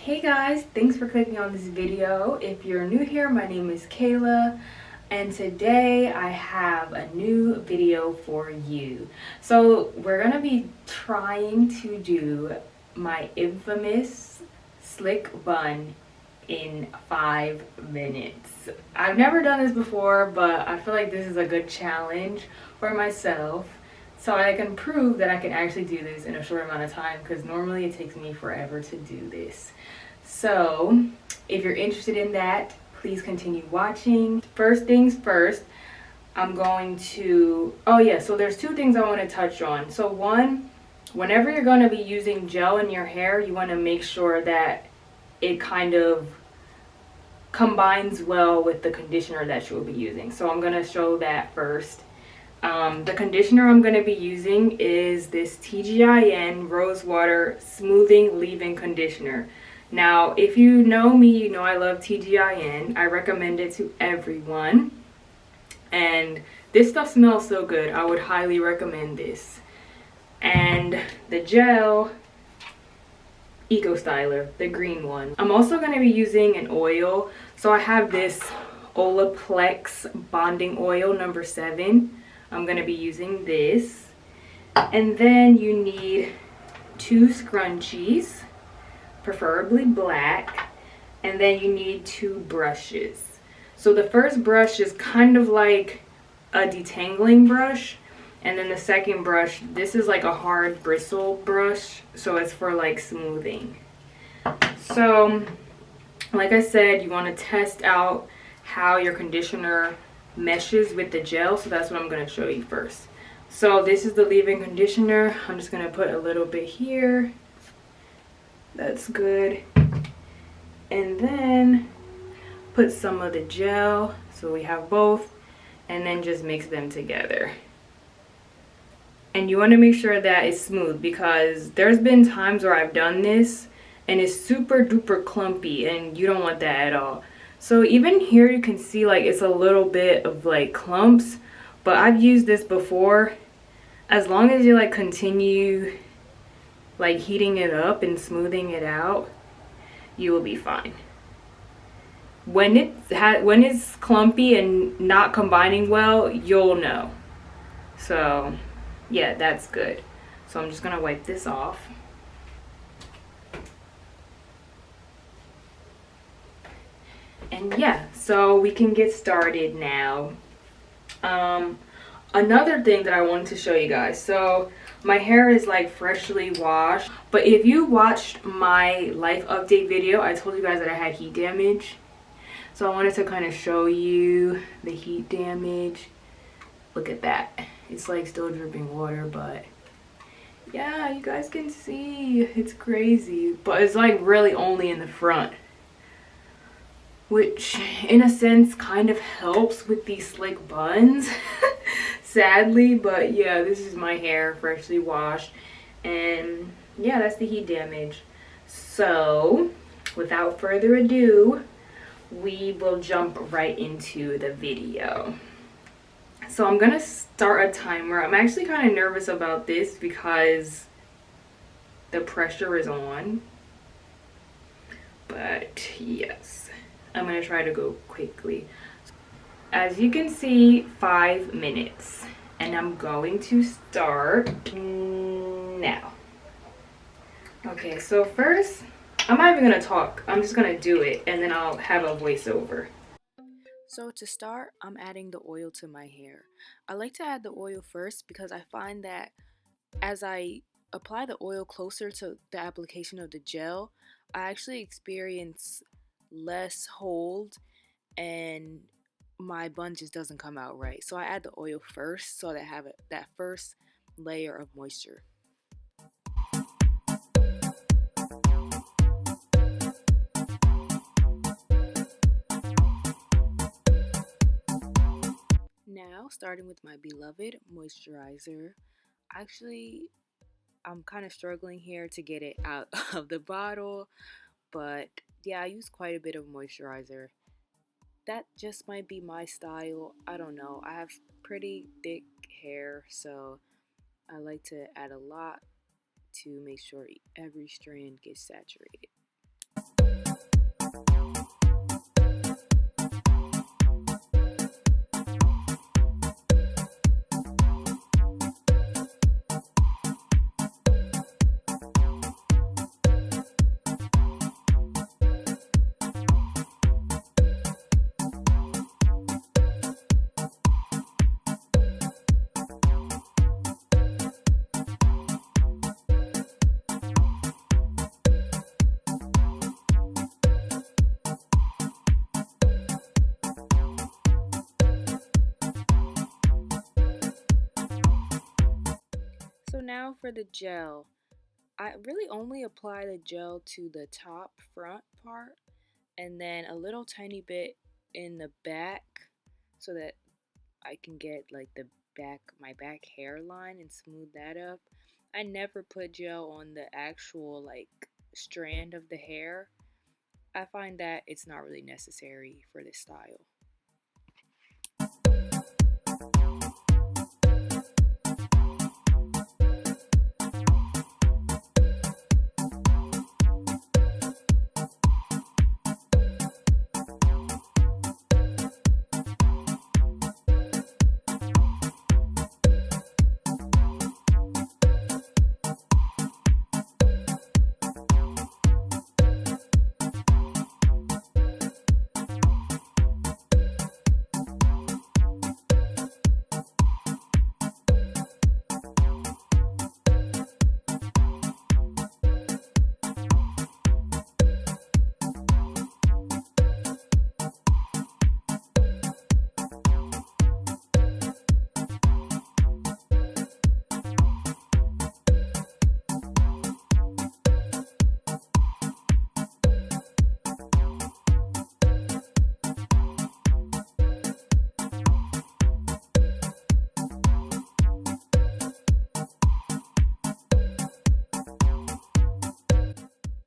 Hey guys, thanks for clicking on this video. If you're new here, my name is Kayla, and today I have a new video for you. So we're gonna be trying to do my infamous slick bun in 5 minutes. I've never done this before, but I feel like this is a good challenge for myself, so I can prove that I can actually do this in a short amount of time, because normally it takes me forever to do this. So if you're interested in that, please continue watching. First things first, I'm going to, so there's two things I want to touch on. So one, whenever you're going to be using gel in your hair, you want to make sure that it kind of combines well with the conditioner that you'll be using. So I'm going to show that first. The conditioner I'm going to be using is this TGIN Rose Water Smoothing Leave-In Conditioner. Now, if you know me, you know I love TGIN. I recommend it to everyone. And this stuff smells so good. I would highly recommend this. And the gel, Eco Styler, the green one. I'm also going to be using an oil. So I have this Olaplex Bonding Oil number 7. I'm going to be using this. And then you need 2 scrunchies, preferably black. And then you need 2 brushes. So the first brush is kind of like a detangling brush. And then the second brush, this is like a hard bristle brush. So it's for like smoothing. So like I said, you want to test out how your conditioner meshes with the gel, so that's what I'm going to show you first. So this is the leave-in conditioner. I'm just going to put a little bit here. That's good. And then put some of the gel, so we have both, and then just mix them together. And you want to make sure that it's smooth, because there's been times where I've done this and it's super duper clumpy, and you don't want that at all. So even here you can see like it's a little bit of like clumps, but I've used this before. As long as you like continue like heating it up and smoothing it out, you will be fine. When it's clumpy and not combining well, you'll know. So yeah, that's good. So I'm just gonna wipe this off. And yeah, so we can get started now. Another thing that I wanted to show you guys. So my hair is like freshly washed. But if you watched my life update video, I told you guys that I had heat damage. So I wanted to kind of show you the heat damage. Look at that. It's like still dripping water, but yeah, you guys can see. It's crazy. But it's like really only in the front, which in a sense kind of helps with these slick buns. Sadly, but yeah, this is my hair freshly washed, and yeah, that's the heat damage. So without further ado, we will jump right into the video. So I'm gonna start a timer. I'm actually kind of nervous about this because the pressure is on, but yes, I'm gonna try to go quickly. As you can see, 5 minutes, and I'm going to start now. Okay, so first, I'm not even gonna talk. I'm just gonna do it, and then I'll have a voiceover. So to start, I'm adding the oil to my hair. I like to add the oil first because I find that as I apply the oil closer to the application of the gel, I actually experience less hold and my bun just doesn't come out right. So I add the oil first so that I have that first layer of moisture. Now, starting with my beloved moisturizer. Actually, I'm kind of struggling here to get it out of the bottle, but yeah, I use quite a bit of moisturizer. That just might be my style. I don't know. I have pretty thick hair, so I like to add a lot to make sure every strand gets saturated. So now for the gel. I really only apply the gel to the top front part and then a little tiny bit in the back so that I can get like the my back hairline and smooth that up. I never put gel on the actual like strand of the hair. I find that it's not really necessary for this style.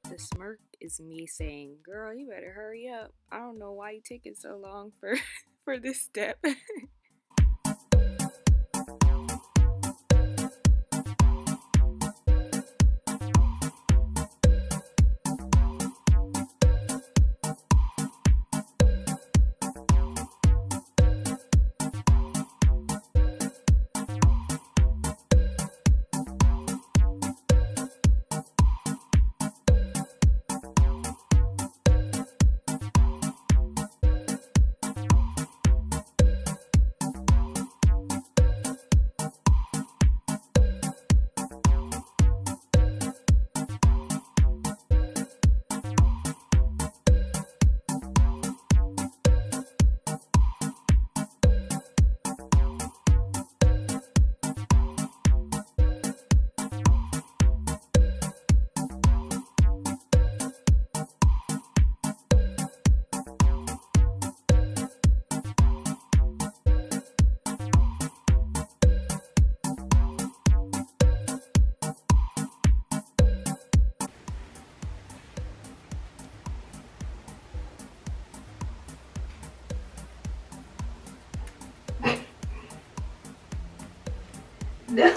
The smirk is me saying, "Girl, you better hurry up. I don't know why you taking so long for for this step." No.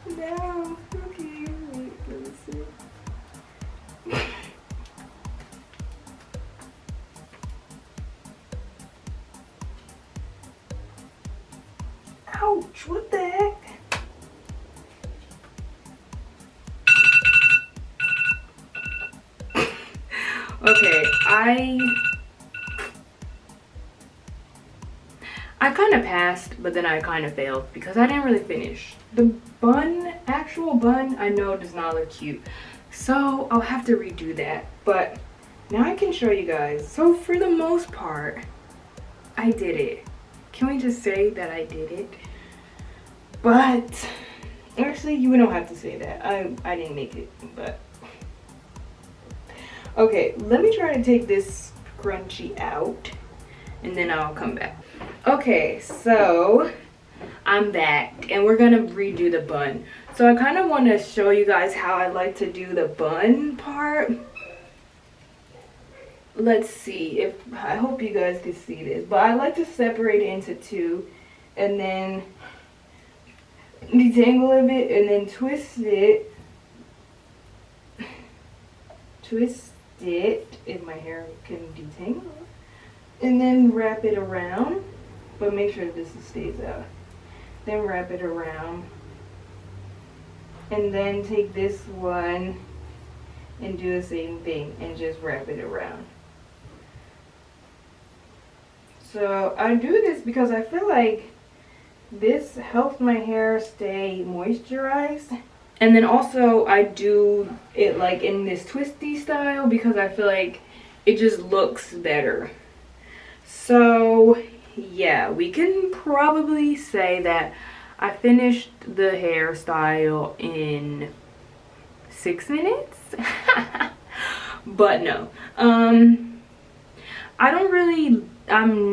No. Okay, wait, let me see. Ouch, what the heck? Okay, I kind of passed, but then I kind of failed because I didn't really finish. The bun, actual bun, I know does not look cute. So I'll have to redo that. But now I can show you guys. So for the most part, I did it. Can we just say that I did it? But actually, you don't have to say that. I didn't make it, but. Okay, let me try to take this scrunchie out and then I'll come back. Okay, so I'm back and we're gonna redo the bun. So I kind of want to show you guys how I like to do the bun part. Let's see if, I hope you guys can see this, but I like to separate it into two and then detangle a bit and then twist it. Twist it if my hair can detangle, and then wrap it around, but make sure this stays out. Then wrap it around, and then take this one and do the same thing and just wrap it around. So I do this because I feel like this helps my hair stay moisturized. And then also I do it like in this twisty style because I feel like it just looks better. So yeah, we can probably say that I finished the hairstyle in 6 minutes. But no, I'm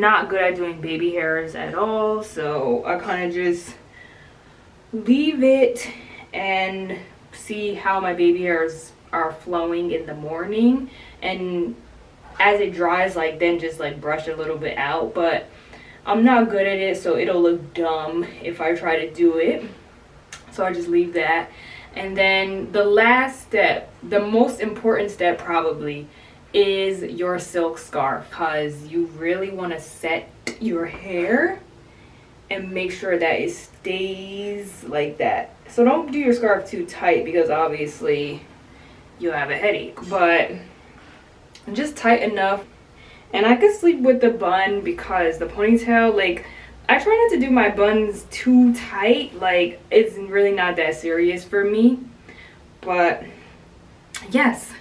not good at doing baby hairs at all, so I kind of just leave it and see how my baby hairs are flowing in the morning, and as it dries, like then just like brush a little bit out. But I'm not good at it, so it'll look dumb if I try to do it, so I just leave that. And then the last step, the most important step probably, is your silk scarf, because you really want to set your hair and make sure that it stays like that. So don't do your scarf too tight because obviously you'll have a headache, but just tight enough. And I could sleep with the bun because the ponytail, like, I try not to do my buns too tight. Like, it's really not that serious for me. But yes,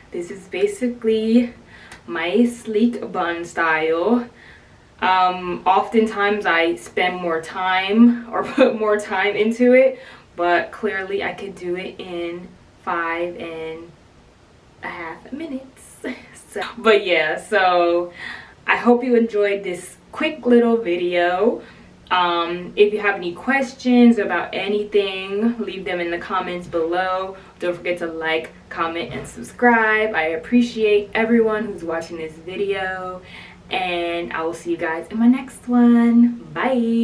this is basically my sleek bun style. Oftentimes I spend more time or put more time into it, but clearly I could do it in 5.5 minutes. But yeah, so I hope you enjoyed this quick little video. If you have any questions about anything, leave them in the comments below. Don't forget to like, comment, and subscribe. I appreciate everyone who's watching this video, and I will see you guys in my next one. Bye.